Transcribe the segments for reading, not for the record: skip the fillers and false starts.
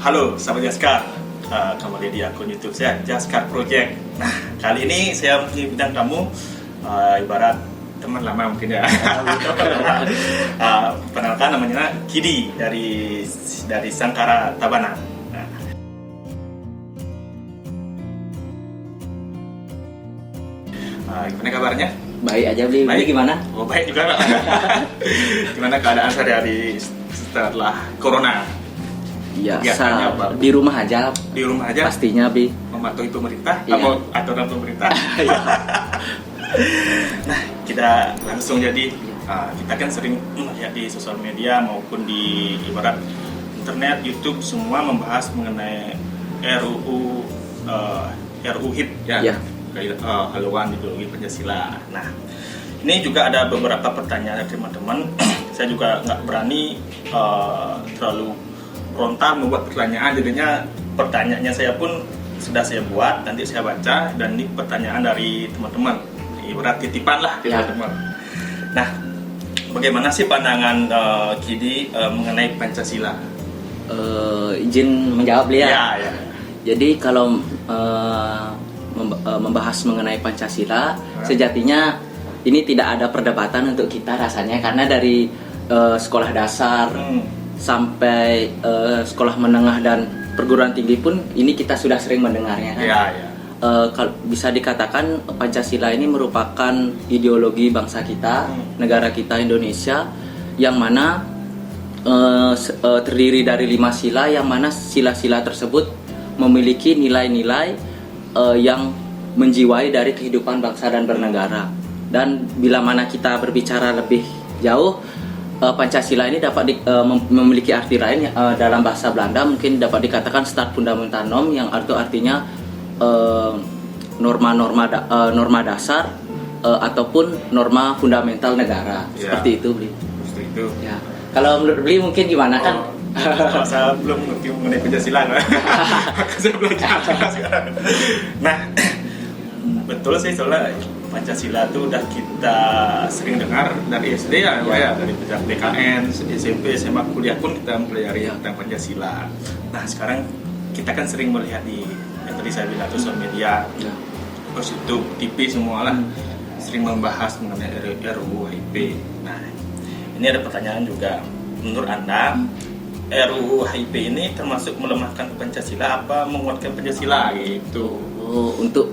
Halo, sahabat Jaskar. Kembali di akun YouTube saya, Jaskar Project. Nah, kali ini saya punya bintang tamu, ibarat teman lama mungkin ya. Perkenalkan, namanya Kidi dari Sangkara Tabanan. Gimana kabarnya? Baik aja, Bli. Baik. Gimana? Oh, baik juga, Pak. Gimana keadaan sehari-hari setelah corona? Ya, Kegiatannya apa? di rumah aja. Di rumah aja? Pastinya, Bli. Mematuhi pemerintah? Iya. Apa aturan pemerintah? Nah, kita langsung jadi kita kan sering melihat di sosial media maupun di ibarat internet, YouTube, semua membahas mengenai RUU HIP ya. Ya. Haluan ideologi Pancasila. Nah, ini juga ada beberapa pertanyaan dari teman-teman. Saya juga nggak berani terlalu frontal membuat pertanyaan, jadinya pertanyaannya saya pun sudah saya buat, nanti saya baca, dan ini pertanyaan dari teman-teman, ibarat titipan lah Ya. teman-teman. Nah, bagaimana sih pandangan Kidi mengenai Pancasila? Izin menjawab, Bli ya. Ya. Jadi kalau membahas mengenai Pancasila, sejatinya ini tidak ada perdebatan untuk kita rasanya, karena dari sekolah dasar sampai sekolah menengah dan perguruan tinggi pun ini kita sudah sering mendengarnya kan. Ya. Kalau bisa dikatakan Pancasila ini merupakan ideologi bangsa kita, negara kita Indonesia, yang mana terdiri dari 5 sila, yang mana sila-sila tersebut memiliki nilai-nilai yang menjiwai dari kehidupan bangsa dan bernegara. Dan bila mana kita berbicara lebih jauh, Pancasila ini dapat memiliki arti lain dalam bahasa Belanda, mungkin dapat dikatakan Staat Fundamental Norm, yang artinya norma dasar ataupun norma fundamental negara. Ya. Seperti itu, Bli. Seperti itu. Ya. Kalau menurut Bli mungkin gimana kan? Kalau saya belum ngerti mengenai Pancasila, saya belajar sekarang. Nah, betul sih, soalnya Pancasila itu udah kita sering dengar dari SD ya, dari sejak BKN, SMP, SMA, kuliah pun kita mempelajari tentang Pancasila. Nah, sekarang kita kan sering melihat di yang tadi saya bilang sosial media, terus YouTube, TV semua lah, sering membahas mengenai RUU HIP. Nah, ini ada pertanyaan juga, menurut Anda RUU HIP ini termasuk melemahkan Pancasila apa menguatkan Pancasila gitu? Untuk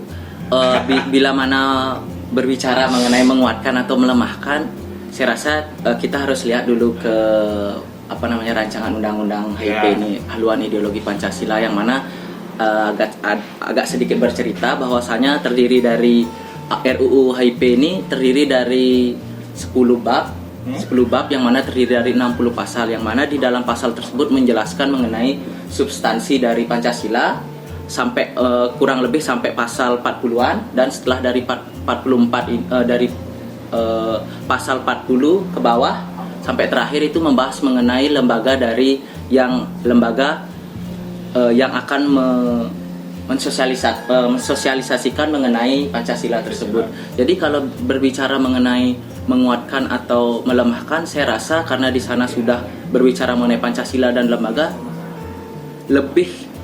bila mana berbicara mengenai menguatkan atau melemahkan, saya rasa kita harus lihat dulu ke rancangan undang-undang HIP ini, haluan ideologi Pancasila, yang mana agak sedikit bercerita bahwasanya terdiri dari RUU HIP ini terdiri dari 10 bab yang mana terdiri dari 60 pasal, yang mana di dalam pasal tersebut menjelaskan mengenai substansi dari Pancasila sampai kurang lebih sampai pasal 40-an, dan setelah dari 44 dari pasal 40 ke bawah sampai terakhir itu membahas mengenai lembaga yang akan mensosialisasikan mengenai Pancasila tersebut. Jadi kalau berbicara mengenai menguatkan atau melemahkan, saya rasa karena di sana sudah berbicara mengenai Pancasila dan lembaga, lebih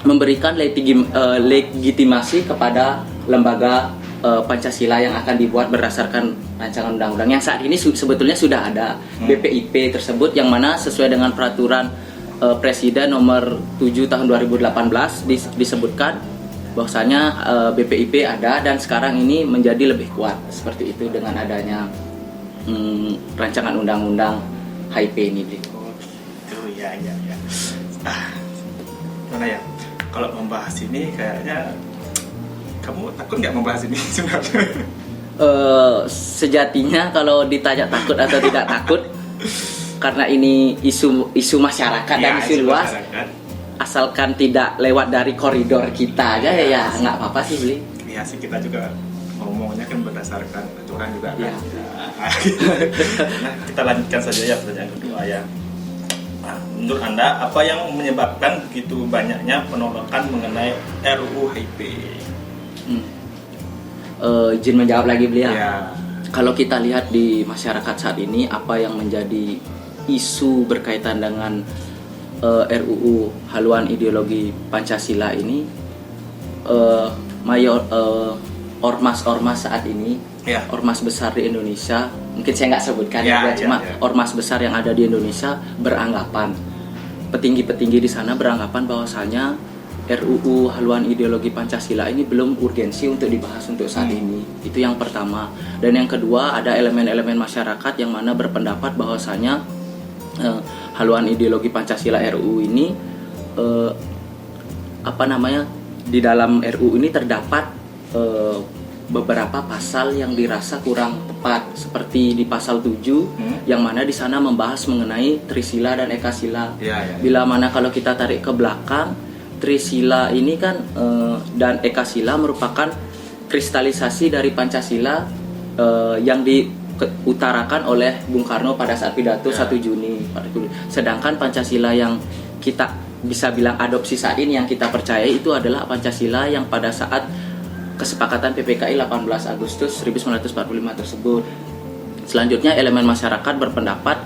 memberikan legitimasi kepada lembaga Pancasila yang akan dibuat berdasarkan rancangan undang-undang yang saat ini sebetulnya sudah ada, BPIP tersebut, yang mana sesuai dengan peraturan Presiden nomor 7 tahun 2018 disebutkan bahwasanya BPIP ada, dan sekarang ini menjadi lebih kuat seperti itu dengan adanya rancangan undang-undang HIP ini. Oh gitu, ya. Mana ya? Kalau membahas ini kayaknya kamu takut nggak membahas ini sebenarnya? Sejatinya kalau ditanya takut atau tidak takut, karena ini isu masyarakat dan isu luas, asalkan tidak lewat dari koridor kita aja ya nggak apa-apa sih, Bli. Iya sih, kita juga ngomongnya kan berdasarkan aturan juga kan. Ya. Nah, kita lanjutkan saja ya pertanyaan kedua ya. Nah, menurut Anda apa yang menyebabkan begitu banyaknya penolakan mengenai RUU HIP? Izin menjawab lagi, Bli ya. Ya. Kalau kita lihat di masyarakat saat ini, apa yang menjadi isu berkaitan dengan RUU haluan ideologi Pancasila ini ormas-ormas saat ini, Ya. ormas besar di Indonesia, mungkin saya nggak sebutkan Ya, cuma ya. ormas besar yang ada di Indonesia beranggapan, petinggi-petinggi di sana beranggapan bahwasanya RUU haluan ideologi Pancasila ini belum urgensi untuk dibahas untuk saat ini. Itu yang pertama. Dan yang kedua, ada elemen-elemen masyarakat yang mana berpendapat bahwasanya haluan ideologi Pancasila RUU ini di dalam RUU ini terdapat beberapa pasal yang dirasa kurang tepat, seperti di pasal 7 yang mana di sana membahas mengenai Trisila dan Ekasila. Ya. Bila mana kalau kita tarik ke belakang, Trisila ini kan dan Ekasila merupakan kristalisasi dari Pancasila yang diutarakan oleh Bung Karno pada saat pidato 1 Juni. Sedangkan Pancasila yang kita bisa bilang adopsi saat ini, yang kita percayai, itu adalah Pancasila yang pada saat kesepakatan PPKI 18 Agustus 1945 tersebut. Selanjutnya, elemen masyarakat berpendapat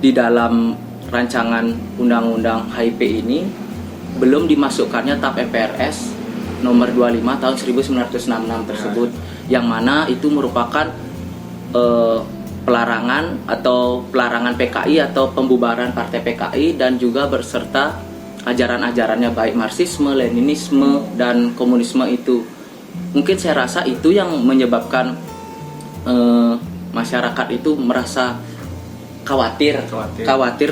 di dalam rancangan undang-undang HIP ini belum dimasukkannya TAP MPRS nomor 25 tahun 1966 tersebut, yang mana itu merupakan pelarangan PKI atau pembubaran partai PKI, dan juga berserta ajaran-ajarannya baik Marxisme, Leninisme, dan komunisme itu. Mungkin saya rasa itu yang menyebabkan masyarakat itu merasa khawatir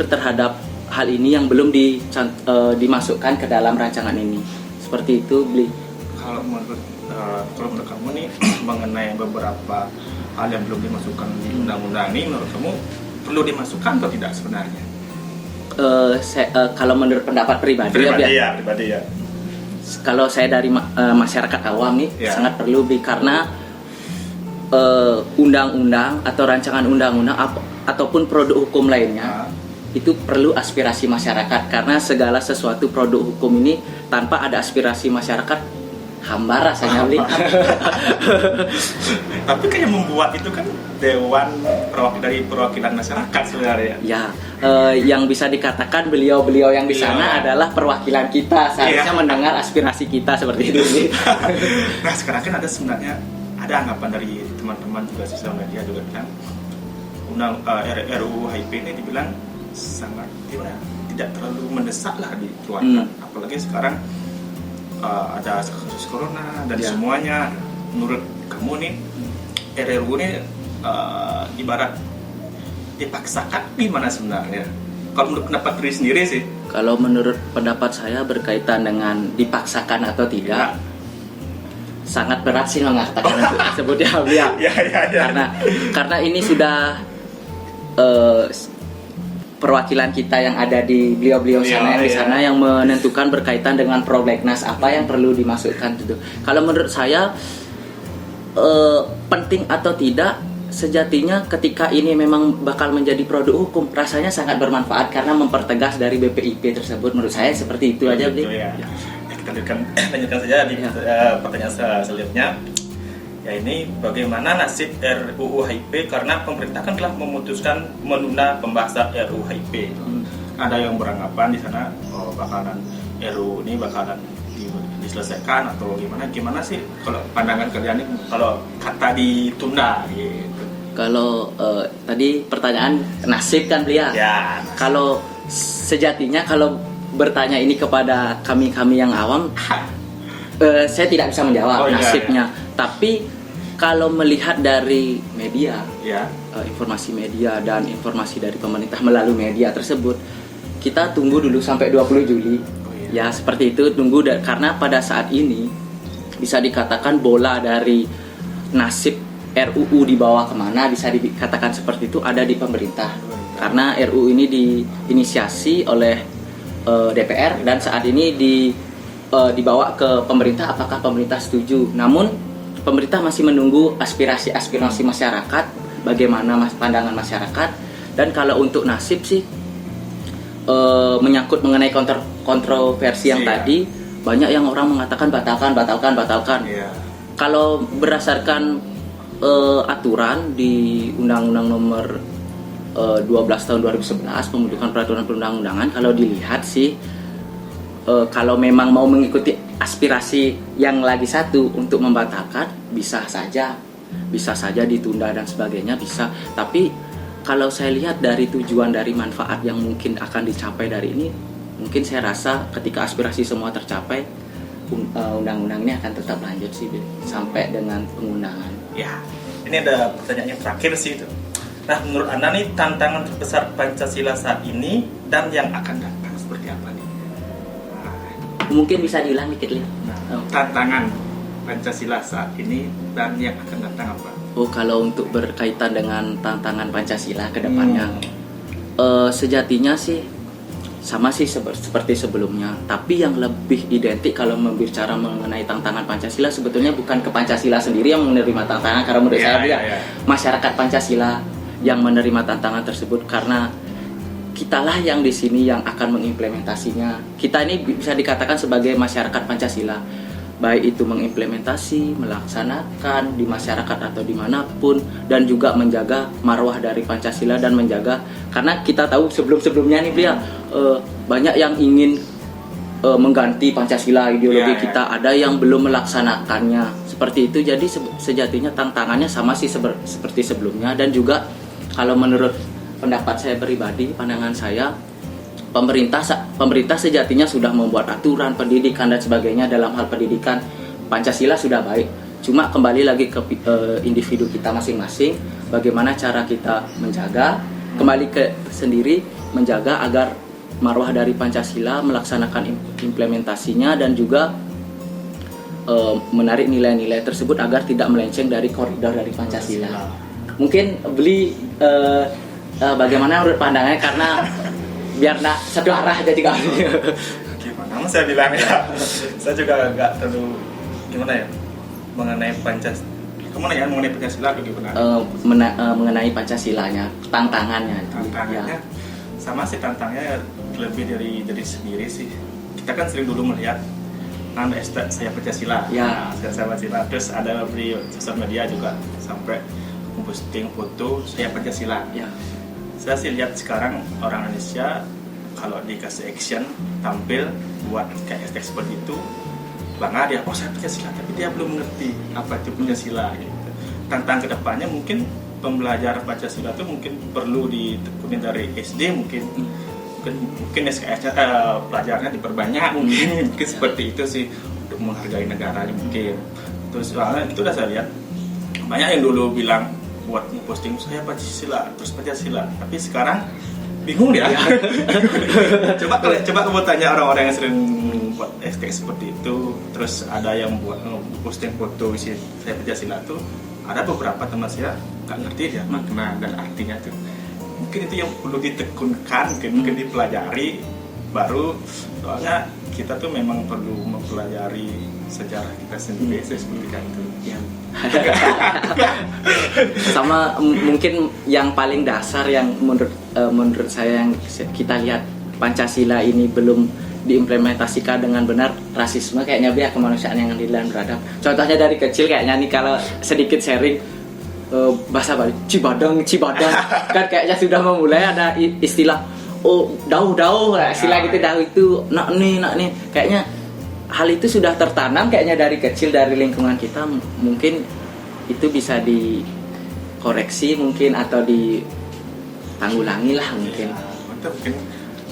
terhadap hal ini yang belum dimasukkan ke dalam rancangan ini. Seperti itu, Bli. Kalau menurut kamu nih mengenai beberapa hal yang belum dimasukkan di undang-undang ini, menurut kamu perlu dimasukkan atau tidak sebenarnya? Kalau menurut pendapat pribadi ya. Kalau saya dari masyarakat awam nih, sangat perlu, karena undang-undang atau rancangan undang-undang ataupun produk hukum lainnya itu perlu aspirasi masyarakat, karena segala sesuatu produk hukum ini tanpa ada aspirasi masyarakat hambar rasanya, Bli. Tapi kayak membuat itu kan dewan dari perwakilan masyarakat sebenarnya. Ya, yang bisa dikatakan beliau-beliau yang di sana adalah perwakilan kita, seharusnya mendengar aspirasi kita seperti itu. Nah, sekarang kan ada anggapan dari teman-teman juga sosial media juga bilang RUU HIP ini dibilang sangat tidak terlalu mendesak lah dikeluarkan, apalagi sekarang ada kasus corona dan semuanya. Menurut kamu nih RUU ini ibarat dipaksakan gimana sebenarnya? Kalau menurut pendapat diri sendiri sih. Kalau menurut pendapat saya berkaitan dengan dipaksakan atau tidak, sangat berat sih mengatakan itu tersebut ya. Karena ini sudah perwakilan kita yang ada di beliau-beliau sana di sana yang menentukan berkaitan dengan prolegnas apa yang perlu dimasukkan itu. Kalau menurut saya penting atau tidak, sejatinya ketika ini memang bakal menjadi produk hukum, rasanya sangat bermanfaat karena mempertegas dari BPIP tersebut. Menurut saya seperti itu aja, Bli. Kita lanjutkan saja di pertanyaan selanjutnya. Ya, ini bagaimana nasib RUU HIP karena pemerintah kan telah memutuskan menunda pembahasan RUU HIP. Ada yang beranggapan di sana RUU ini bakalan diselesaikan atau gimana sih kalau pandangan kalian ini kalau kata ditunda gitu. Kalau tadi pertanyaan nasib kan, Bli ya. Kalau sejatinya kalau bertanya ini kepada kami yang awam, saya tidak bisa menjawab nasibnya. Tapi kalau melihat dari media, informasi media dan informasi dari pemerintah melalui media tersebut, kita tunggu dulu sampai 20 Juli. Ya, seperti itu, tunggu karena pada saat ini bisa dikatakan bola dari nasib RUU dibawa kemana, bisa dikatakan seperti itu, ada di pemerintah. Karena RUU ini diinisiasi oleh DPR dan saat ini dibawa ke pemerintah, apakah pemerintah setuju. Namun pemerintah masih menunggu aspirasi masyarakat, bagaimana pandangan masyarakat. Dan kalau untuk nasib sih menyangkut mengenai kontroversi yang tadi, banyak yang orang mengatakan batalkan. Kalau berdasarkan aturan di Undang-Undang nomor 12 tahun 2011 pembentukan peraturan perundang-undangan, kalau dilihat sih kalau memang mau mengikuti aspirasi yang lagi satu untuk membatalkan, bisa saja ditunda dan sebagainya, bisa. Tapi kalau saya lihat dari tujuan, dari manfaat yang mungkin akan dicapai dari ini, mungkin saya rasa ketika aspirasi semua tercapai, undang-undang ini akan tetap lanjut sih sampai dengan pengundangan. Ya, ini ada pertanyaan yang terakhir sih itu. Nah, menurut Anda nih tantangan terbesar Pancasila saat ini dan yang akan datang seperti apa nih? Mungkin bisa diulang dikit, Lin. Tantangan Pancasila saat ini dan yang akan datang apa? Oh, kalau untuk berkaitan dengan tantangan Pancasila ke depannya, sejatinya sih sama sih seperti sebelumnya. Tapi yang lebih identik kalau berbicara mengenai tantangan Pancasila, sebetulnya bukan ke Pancasila sendiri yang menerima tantangan, karena menurut saya masyarakat Pancasila yang menerima tantangan tersebut, karena kitalah yang di sini yang akan mengimplementasinya. Kita ini bisa dikatakan sebagai masyarakat Pancasila, baik itu mengimplementasi, melaksanakan di masyarakat atau dimanapun, dan juga menjaga marwah dari Pancasila dan menjaga, karena kita tahu sebelum-sebelumnya nih Blia, banyak yang ingin mengganti Pancasila ideologi kita, ada yang belum melaksanakannya seperti itu. Jadi sejatinya tantangannya sama sih seperti sebelumnya. Dan juga kalau menurut pendapat saya pribadi, pandangan saya, pemerintah sejatinya sudah membuat aturan pendidikan dan sebagainya. Dalam hal pendidikan Pancasila sudah baik, cuma kembali lagi ke individu kita masing-masing, bagaimana cara kita menjaga, kembali ke sendiri, menjaga agar marwah dari Pancasila, melaksanakan implementasinya, dan juga menarik nilai-nilai tersebut agar tidak melenceng dari koridor dari Pancasila. Mungkin bagaimana menurut pandangannya, karena biar satu arah aja juga. Gimana saya bilang ya, saya juga agak terlalu gimana ya mengenai Pancasila. Kamu nanya mengenai Pancasila atau gimana? Mengenai Pancasilanya, tantangannya. Tantangannya sama sih, tantangannya lebih dari sendiri sih. Kita kan sering dulu melihat saya Pancasila, saya Pancasila. Terus ada di sosial media juga sampai posting foto saya Pancasila. Saya sih lihat sekarang orang Indonesia kalau dikasih action tampil buat kayak hashtag seperti itu, bangga dia, oh saya Pancasila, tapi dia belum mengerti apa itu Pancasila gitu. Tantangan kedepannya mungkin pembelajaran Pancasila itu mungkin perlu ditekunin dari SD, mungkin SKS pelajarannya diperbanyak, mungkin seperti itu sih, untuk menghargai negara mungkin. Terus soalnya itu udah saya lihat banyak yang dulu bilang buat posting saya Pancasila, terus Pancasila, tapi sekarang bingung dia. coba kamu tanya orang-orang yang sering buat hashtag seperti itu, terus ada yang buat posting foto isi saya Pancasila tuh, ada beberapa teman saya nggak ngerti dia makna dan artinya tuh. Mungkin itu yang perlu ditekunkan, mungkin dipelajari baru, soalnya kita tuh memang perlu mempelajari sejarah kita sendiri seperti itu. Sama mungkin yang paling dasar yang menurut saya yang kita lihat Pancasila ini belum diimplementasikan dengan benar, rasisme kayaknya, biar kemanusiaan yang adil dan beradab. Contohnya dari kecil kayaknya nih, kalau sedikit sharing bahasa Bali, Cibadang kan kayaknya sudah memulai ada istilah dauh istilah gitu, dauh itu nak nih kayaknya hal itu sudah tertanam kayaknya dari kecil, dari lingkungan kita. Mungkin itu bisa dikoreksi mungkin, atau ditanggulangi lah mungkin. Mungkin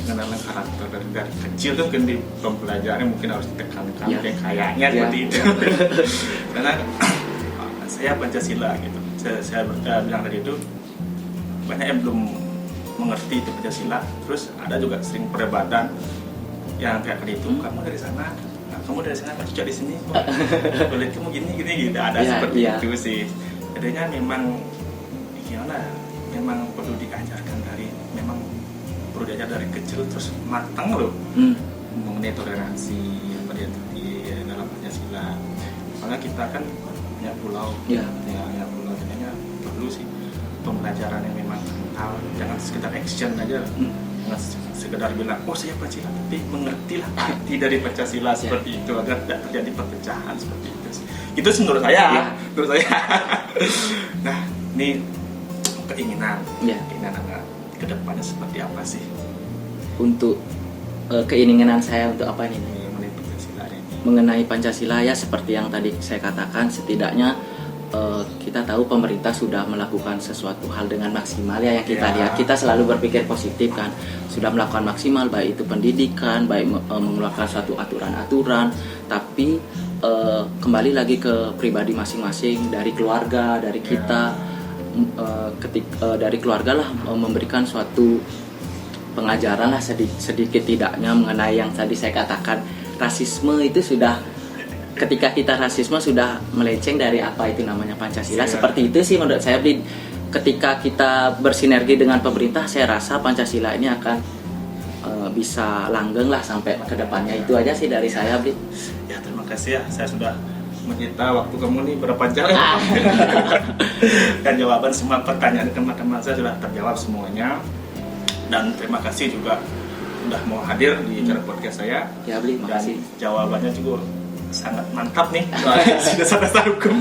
mengenal karakter dari kecil tuh mungkin di pembelajaran mungkin harus ditekankan, kayaknya seperti itu. Karena saya Pancasila gitu, saya bilang tadi itu banyak yang belum mengerti itu Pancasila. Terus ada juga sering perdebatan yang kayak itu, kamu dari sana, kamu dari sana, cocok di sini, boleh kamu gini gitu, ada seperti itu sih. Jadinya memang gimana, memang perlu diajarkan memang perlu diajar dari kecil terus matang loh, mengenai toleransi apa dia di dalam Pancasila. Karena kita kan punya pulau, punya pulau, jadinya perlu sih pembelajaran yang memang kental, jangan sekedar action aja. Jangan sekedar bilang, oh saya Pancasila, tapi mengertilah arti dari Pancasila seperti itu, agar tidak terjadi perpecahan seperti itu. Itu menurut saya. Menurut saya. Nah, ini keinginan anak kedepannya seperti apa sih Untuk keinginan saya untuk apa nih? mengenai Pancasila ini? Mengenai Pancasila ya seperti yang tadi saya katakan, setidaknya kita tahu pemerintah sudah melakukan sesuatu hal dengan maksimal ya, yang kita Ya. lihat. Kita selalu berpikir positif kan, sudah melakukan maksimal, baik itu pendidikan, baik mengeluarkan suatu aturan-aturan, tapi kembali lagi ke pribadi masing-masing, dari keluarga, dari kita, dari keluarga lah, memberikan suatu pengajaran lah sedikit tidaknya mengenai yang tadi saya katakan, rasisme itu sudah, ketika kita rasisme sudah melenceng dari apa itu namanya Pancasila. Ya. Seperti itu sih menurut saya, Bli. Ketika kita bersinergi dengan pemerintah, saya rasa Pancasila ini akan bisa langgeng lah sampai ke depannya. Itu aja sih dari saya, Bli. Ya terima kasih ya, saya sudah menyita waktu kamu nih berapa jam. Dan jawaban semua pertanyaan teman-teman saya sudah terjawab semuanya. Dan terima kasih juga sudah mau hadir di acara podcast saya. Ya, Bli, Dan makasih. jawabannya juga sangat mantap nih. Sudah sampai hukum.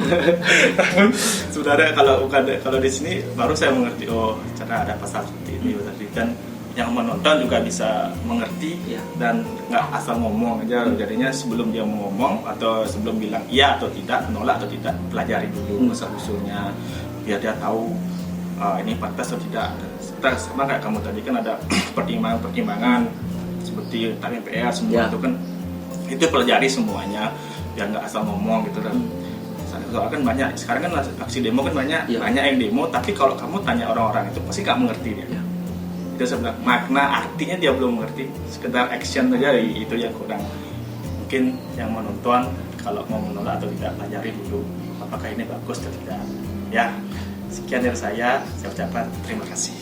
Saudara, kalau di sini baru saya mengerti, oh cara ada pasal seperti ini tadi, dan yang menonton juga bisa mengerti Ya. dan nggak asal ngomong aja. Jadinya sebelum dia mau ngomong atau sebelum bilang iya atau tidak, menolak atau tidak, pelajari dulu asal usulnya biar dia tahu ini pantas atau tidak. Sama kayak kamu tadi kan ada pertimbangan-pertimbangan seperti tadi MPR semua Ya. itu kan, itu pelajari semuanya biar nggak asal ngomong gitu kan. Soalnya kan banyak sekarang kan aksi demo kan banyak Ya. banyak yang demo, tapi kalau kamu tanya orang-orang itu pasti nggak mengerti dia. Ya. Itu sebenarnya makna artinya dia belum mengerti, sekedar action saja itu yang kurang. Mungkin yang menonton kalau mau menolak atau tidak, pelajari dulu apakah ini bagus atau tidak. Ya, sekian dari saya ucapkan terima kasih.